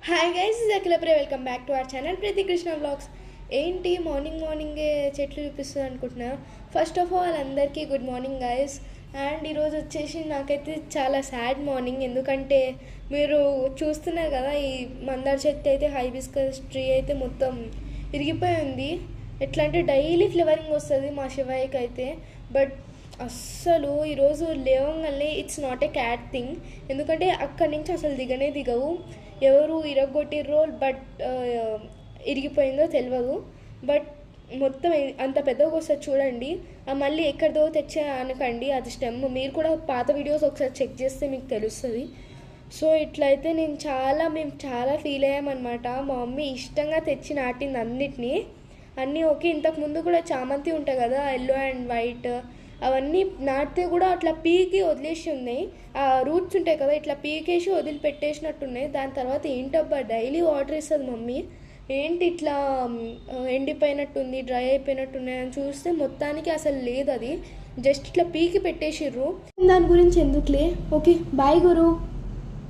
Hi guys, ఇది Akhilapriya. Welcome back to our channel ప్రతి Krishna vlogs. ఏంటి మార్నింగే చెట్లు చూపిస్తుంది అనుకుంటున్నా. ఫస్ట్ ఆఫ్ ఆల్ అందరికీ గుడ్ మార్నింగ్ గైస్. అండ్ ఈరోజు వచ్చేసి నాకైతే చాలా సాడ్ మార్నింగ్. ఎందుకంటే మీరు చూస్తున్నారు కదా, ఈ మందార చెట్టు అయితే హైబిస్కస్ ట్రీ అయితే మొత్తం విరిగిపోయి ఉంది. ఎట్లా అంటే డైలీ ఫ్లేవరింగ్ వస్తుంది మా శివయ్యకి అయితే. బట్ అస్సలు ఈరోజు లేవంగానే it's not a cat thing. ఎందుకంటే అక్కడి నుంచి అసలు దిగవు. ఎవరు ఇరగొట్టిర్రో బట్ ఇరిగిపోయిందో తెలియదు. బట్ మొత్తం అంత పెద్దగా వస్తుంది చూడండి. మళ్ళీ ఎక్కడిదో తెచ్చా అనకండి, అది స్టెమ్. మీరు కూడా పాత వీడియోస్ ఒకసారి చెక్ చేస్తే మీకు తెలుస్తుంది. సో ఇట్లయితే మేము చాలా ఫీల్ అయ్యామన్నమాట. మా మమ్మీ ఇష్టంగా తెచ్చి నాటింది అన్నీ ఓకే. ఇంతకుముందు కూడా చామంతి ఉంటాయి కదా, ఎల్లో అండ్ వైట్, అవన్నీ నాటితే కూడా అట్లా పీకి వదిలేసి ఉన్నాయి. ఆ రూట్స్ ఉంటాయి కదా, ఇట్లా పీకేసి వదిలిపెట్టేసినట్టున్నాయి. దాని తర్వాత ఏంటబ్బా డైలీ వాటర్ ఇస్తుంది మమ్మీ, ఏంటి ఇట్లా ఎండిపోయినట్టుంది, డ్రై అయిపోయినట్టున్నాయి అని చూస్తే మొత్తానికి అసలు లేదు. అది జస్ట్ ఇట్లా పీకి పెట్టేసిర్రు. దాని గురించి ఎందుకులే. ఓకే బాయ్ గురు.